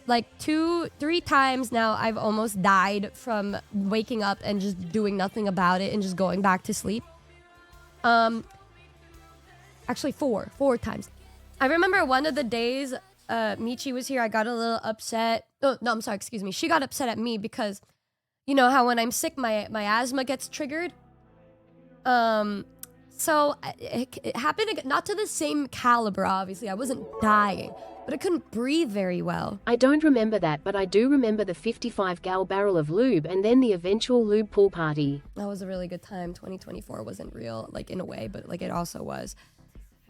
like 2-3 times now I've almost died from waking up and just doing nothing about it and just going back to sleep. Actually 4 times. I remember one of the days Michi was here, I got a little upset. Oh, no, I'm sorry, excuse me. She got upset at me because you know how when I'm sick my asthma gets triggered? So it happened, not to the same caliber, obviously. I wasn't dying, but I couldn't breathe very well. I don't remember that, but I do remember the 55-gal barrel of lube and then the eventual lube pool party. That was a really good time. 2024 wasn't real, like in a way, but like it also was.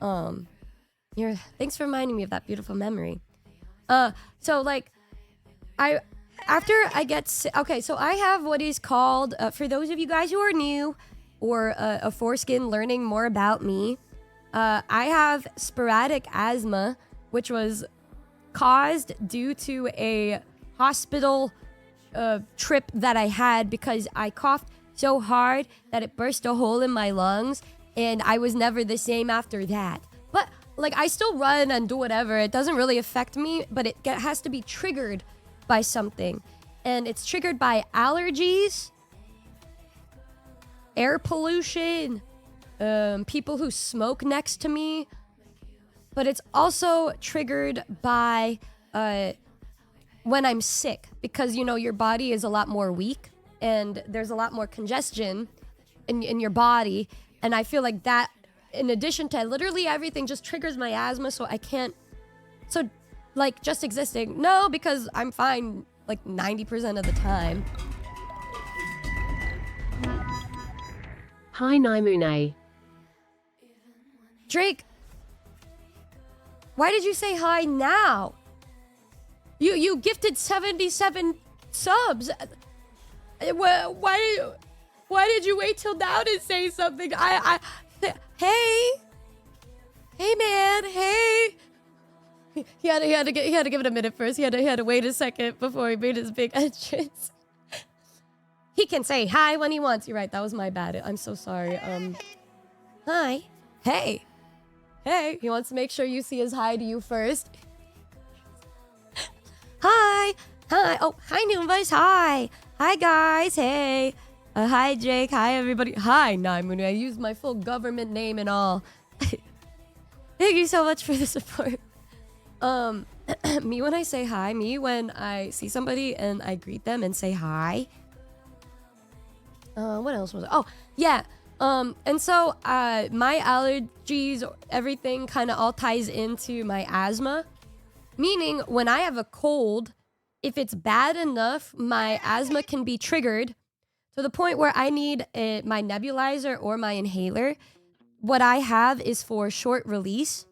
Thanks for reminding me of that beautiful memory. So like, after I get sick, okay, so I have what is called, for those of you guys who are new, or a foreskin learning more about me, I have sporadic asthma, which was caused due to a hospital trip that I had because I coughed so hard that it burst a hole in my lungs, and I was never the same after that. But like, I still run and do whatever. It doesn't really affect me, but it has to be triggered by something, and it's triggered by allergies, air pollution, people who smoke next to me, but it's also triggered by when I'm sick, because you know your body is a lot more weak and there's a lot more congestion in your body, and I feel like that, in addition to literally everything, just triggers my asthma, so I can't. So like, just existing, no, because I'm fine like 90% of the time. Hi Nihmune. Drake, why did you say hi now? You gifted 77 subs. Why did you wait till now to say something? Hey man, hey. He had to give it a minute first. He had to wait a second before he made his big entrance. He can say hi when he wants. You're right. That was my bad. I'm so sorry. Hi. Hey. Hey. He wants to make sure you see his hi to you first. Hi. Hi. Oh, hi, Numbers. Hi. Hi, guys. Hey. Hi, Jake. Hi, everybody. Hi, Nihmune. I used my full government name and all. Thank you so much for the support. Me when I say hi. Me when I see somebody and I greet them and say hi. What else was it? Oh, yeah. And so, my allergies, everything kind of all ties into my asthma. Meaning, when I have a cold, if it's bad enough, my asthma can be triggered to the point where I need my nebulizer or my inhaler. What I have is for short release.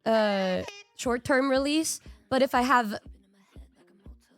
Short-term release. But if I have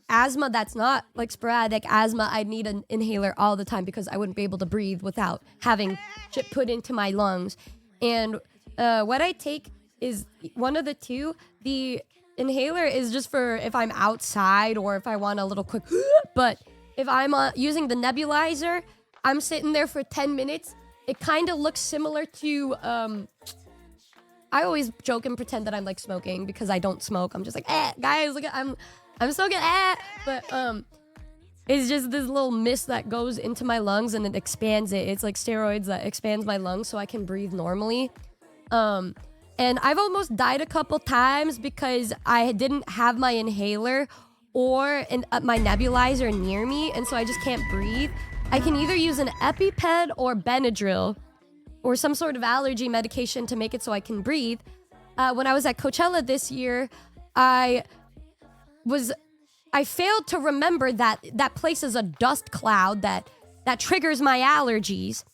asthma that's not like sporadic asthma, I'd need an inhaler all the time because I wouldn't be able to breathe without having shit put into my lungs. And what I take is one of the two. The inhaler is just for if I'm outside or if I want a little quick. But if I'm using the nebulizer, I'm sitting there for 10 minutes. It kind of looks similar to I always joke and pretend that I'm like smoking because I don't smoke. I'm just like, guys, look at I'm smoking, but it's just this little mist that goes into my lungs and it expands it. It's like steroids that expands my lungs so I can breathe normally. And I've almost died a couple times because I didn't have my inhaler or my nebulizer near me, and so I just can't breathe. I can either use an EpiPen or Benadryl or some sort of allergy medication to make it so I can breathe. When I was at Coachella this year, I failed to remember that place is a dust cloud that triggers my allergies.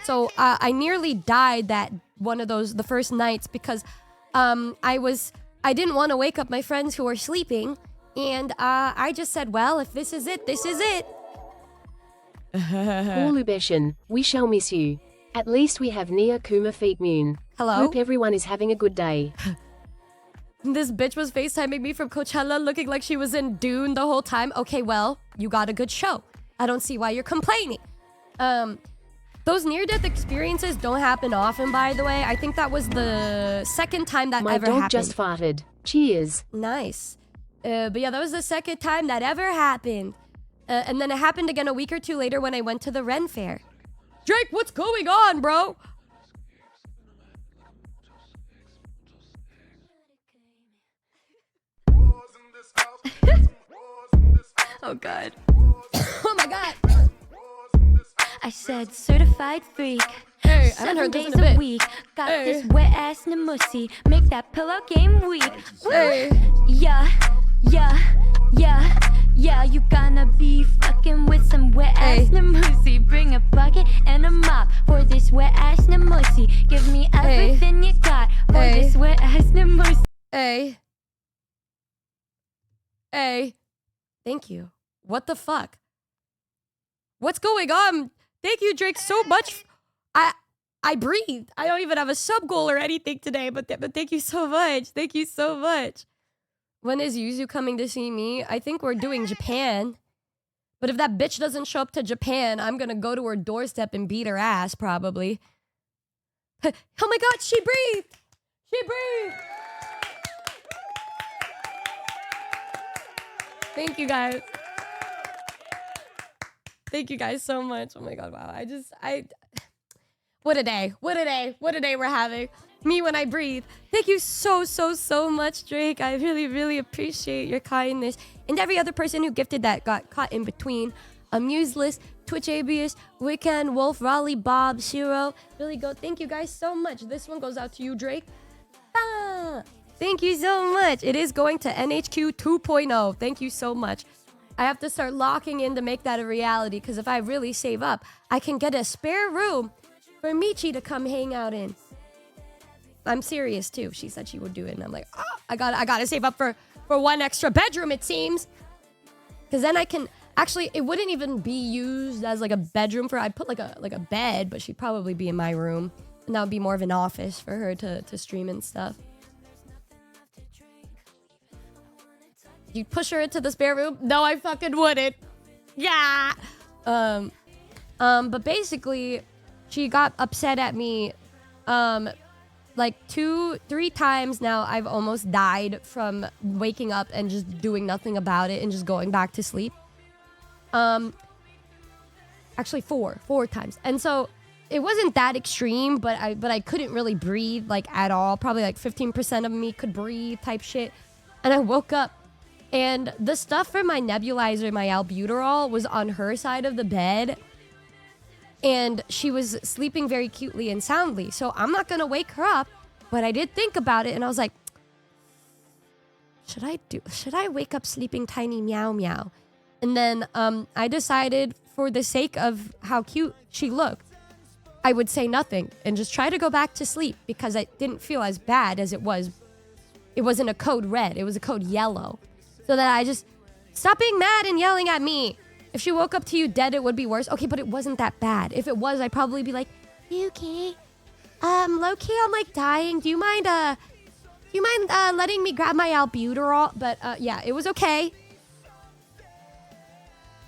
So I nearly died the first nights because I didn't want to wake up my friends who were sleeping, and I just said, well, if this is it, this is it. Poor Lubeshan, we shall miss you. At least we have Nia Kuma Feetmune. Hello? Hope everyone is having a good day. This bitch was FaceTiming me from Coachella looking like she was in Dune the whole time. Okay, well, you got a good show. I don't see why you're complaining. Those near-death experiences don't happen often, by the way. I think that was the second time that My ever dog happened. just farted. Cheers. Nice. But yeah, that was the second time that ever happened. And then it happened again a week or two later when I went to the Ren Fair. Drake, what's going on, bro? Oh, God. Oh, my God. I said certified freak. Hey, I haven't 7 heard this days in a bit. week. Got Hey. this wet ass Namusi. Make that pillow game weak. Woo. Hey. Yeah, yeah, yeah, yeah. You gonna be fucking with some wet ass Hey. Namusi. Bring a bucket and a mop for this wet ass Namusi. Give me Hey. everything you got for Hey. this wet ass Namusi. Hey. Hey. Thank you. What the fuck? What's going on? Thank you, Drake, so much. I breathed. I don't even have a sub goal or anything today, but thank you so much. Thank you so much. When is Yuzu coming to see me? I think we're doing Japan. But if that bitch doesn't show up to Japan, I'm gonna go to her doorstep and beat her ass, probably. Oh my God, she breathed! She breathed! Thank you, guys. Thank you guys so much. Oh my God, wow. What a day. What a day. What a day we're having. Me when I breathe. Thank you so much, Drake. I really appreciate your kindness. And every other person who gifted that got caught in between. Museless, Twitch Abius, Wiccan, Wolf, Raleigh, Bob, Shiro, Billy Goat. Thank you guys so much. This one goes out to you, Drake. Ah, thank you so much. It is going to NHQ 2.0. Thank you so much. I have to start locking in to make that a reality, because if I really save up, I can get a spare room for Michi to come hang out in. I'm serious too. She said she would do it, and I'm like, oh, I gotta save up for one extra bedroom, it seems. Because then I can actually, it wouldn't even be used as like a bedroom for. I'd put like a bed, but she'd probably be in my room, and that would be more of an office for her to stream and stuff. You push her into the spare room? No, I fucking wouldn't. Yeah. But basically, she got upset at me, like 2-3 times now. I've almost died from waking up and just doing nothing about it and just going back to sleep. Actually 4 times. And so it wasn't that extreme, but I couldn't really breathe like at all. Probably like 15% of me could breathe type shit. And I woke up and the stuff for my nebulizer, my albuterol, was on her side of the bed. And she was sleeping very cutely and soundly. So I'm not going to wake her up. But I did think about it. And I was like, should I wake up sleeping tiny meow meow? And then I decided, for the sake of how cute she looked, I would say nothing and just try to go back to sleep, because I didn't feel as bad as it was. It wasn't a code red. It was a code yellow. So that I just, stop being mad and yelling at me. If she woke up to you dead, it would be worse. Okay, but it wasn't that bad. If it was, I'd probably be like, you okay? Low-key, I'm like dying. Do you mind letting me grab my albuterol? But yeah, it was okay.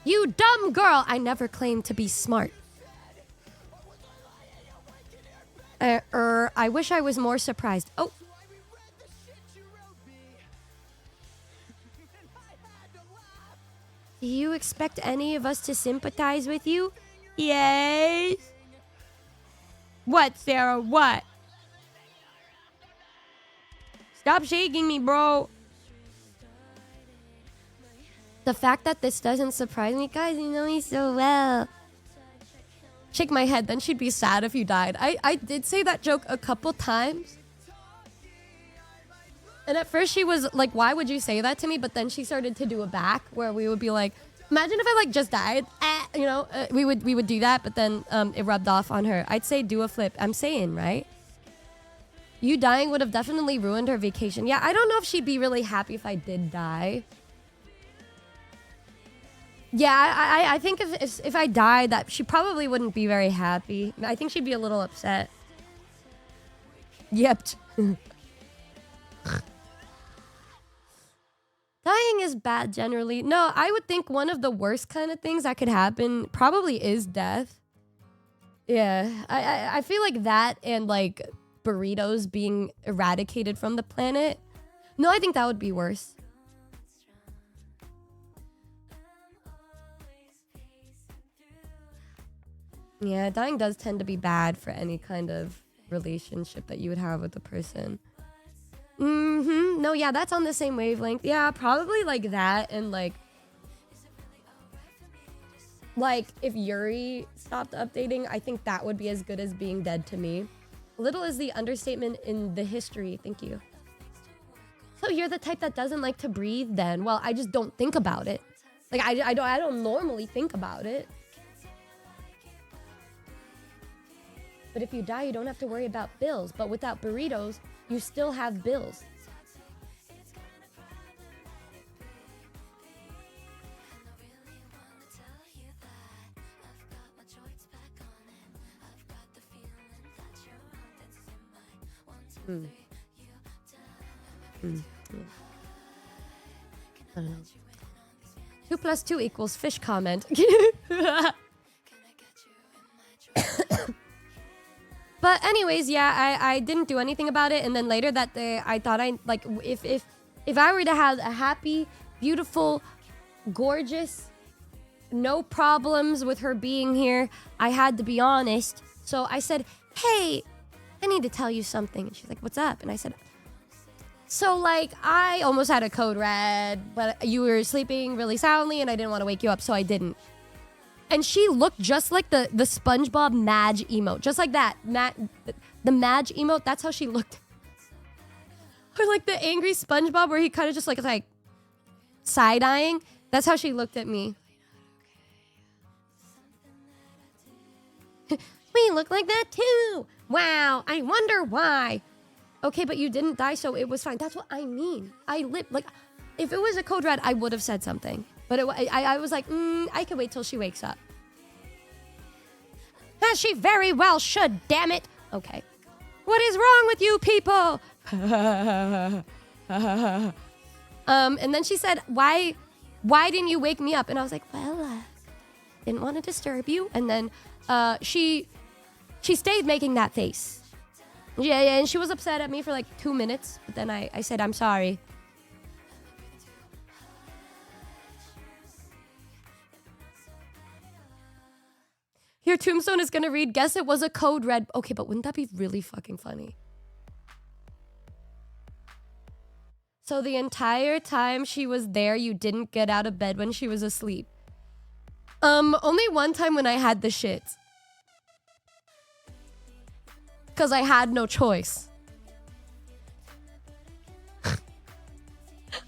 You dumb girl. I never claimed to be smart. I wish I was more surprised. Oh. Do you expect any of us to sympathize with you? Yes. What, Sarah? What? Stop shaking me, bro. The fact that this doesn't surprise me, guys, you know me so well. Shake my head, then she'd be sad if you died. I did say that joke a couple times. And at first she was like, why would you say that to me? But then she started to do a back where we would be like, imagine if I like just died. You know, we would do that, but then it rubbed off on her. I'd say do a flip. I'm saying, right? You dying would have definitely ruined her vacation. Yeah, I don't know if she'd be really happy if I did die. Yeah, I think if I died, that she probably wouldn't be very happy. I think she'd be a little upset. Yep. Dying is bad generally. No, I would think one of the worst kind of things that could happen probably is death. Yeah, I feel like that and like burritos being eradicated from the planet. No, I think that would be worse. Yeah, dying does tend to be bad for any kind of relationship that you would have with a person. No, yeah, that's on the same wavelength. Yeah, probably like that, and like if Yuri stopped updating, I think that would be as good as being dead to me. Little is the understatement in the history. Thank you. So you're the type that doesn't like to breathe then? Well, I just don't think about it. Like I don't normally think about it. But if you die, you don't have to worry about bills. But without burritos, you still have bills. I don't know. 2 + 2 = fish comment. But anyways, yeah, I didn't do anything about it, and then later that day I thought if I were to have a happy, beautiful, gorgeous, no problems with her being here, I had to be honest. So I said, "Hey, I need to tell you something." And she's like, "What's up?" And I said, "So like I almost had a code red, but you were sleeping really soundly and I didn't want to wake you up, so I didn't." And she looked just like the SpongeBob Madge emote. Just like that. The Madge emote, that's how she looked. Or like the angry SpongeBob where he kind of just like side-eyeing. That's how she looked at me. We look like that too. Wow, I wonder why. Okay, but you didn't die, so it was fine. That's what I mean. I lived, like, if it was a code red, I would have said something. But I was like, I can wait till she wakes up. As she very well should, damn it. Okay. What is wrong with you people? And then she said, why didn't you wake me up? And I was like, well, didn't want to disturb you. And then she stayed making that face. Yeah, and she was upset at me for like 2 minutes. But then I said, I'm sorry. Your tombstone is gonna read, guess it was a code red. Okay, but wouldn't that be really fucking funny? So the entire time she was there, you didn't get out of bed when she was asleep. Only one time when I had the shits. Because I had no choice.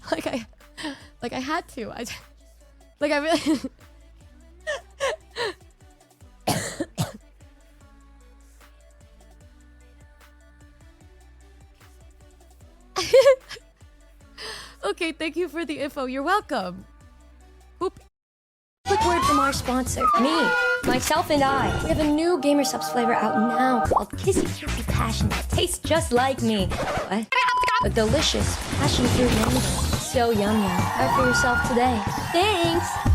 like I had to. I really... Okay, thank you for the info. You're welcome. Oop. Quick word from our sponsor, me, myself, and I. We have a new Gamer Subs flavor out now called Kissy Kissy Passion that tastes just like me. What? A delicious passion fruit mango. So yum yum. Try for yourself today. Thanks!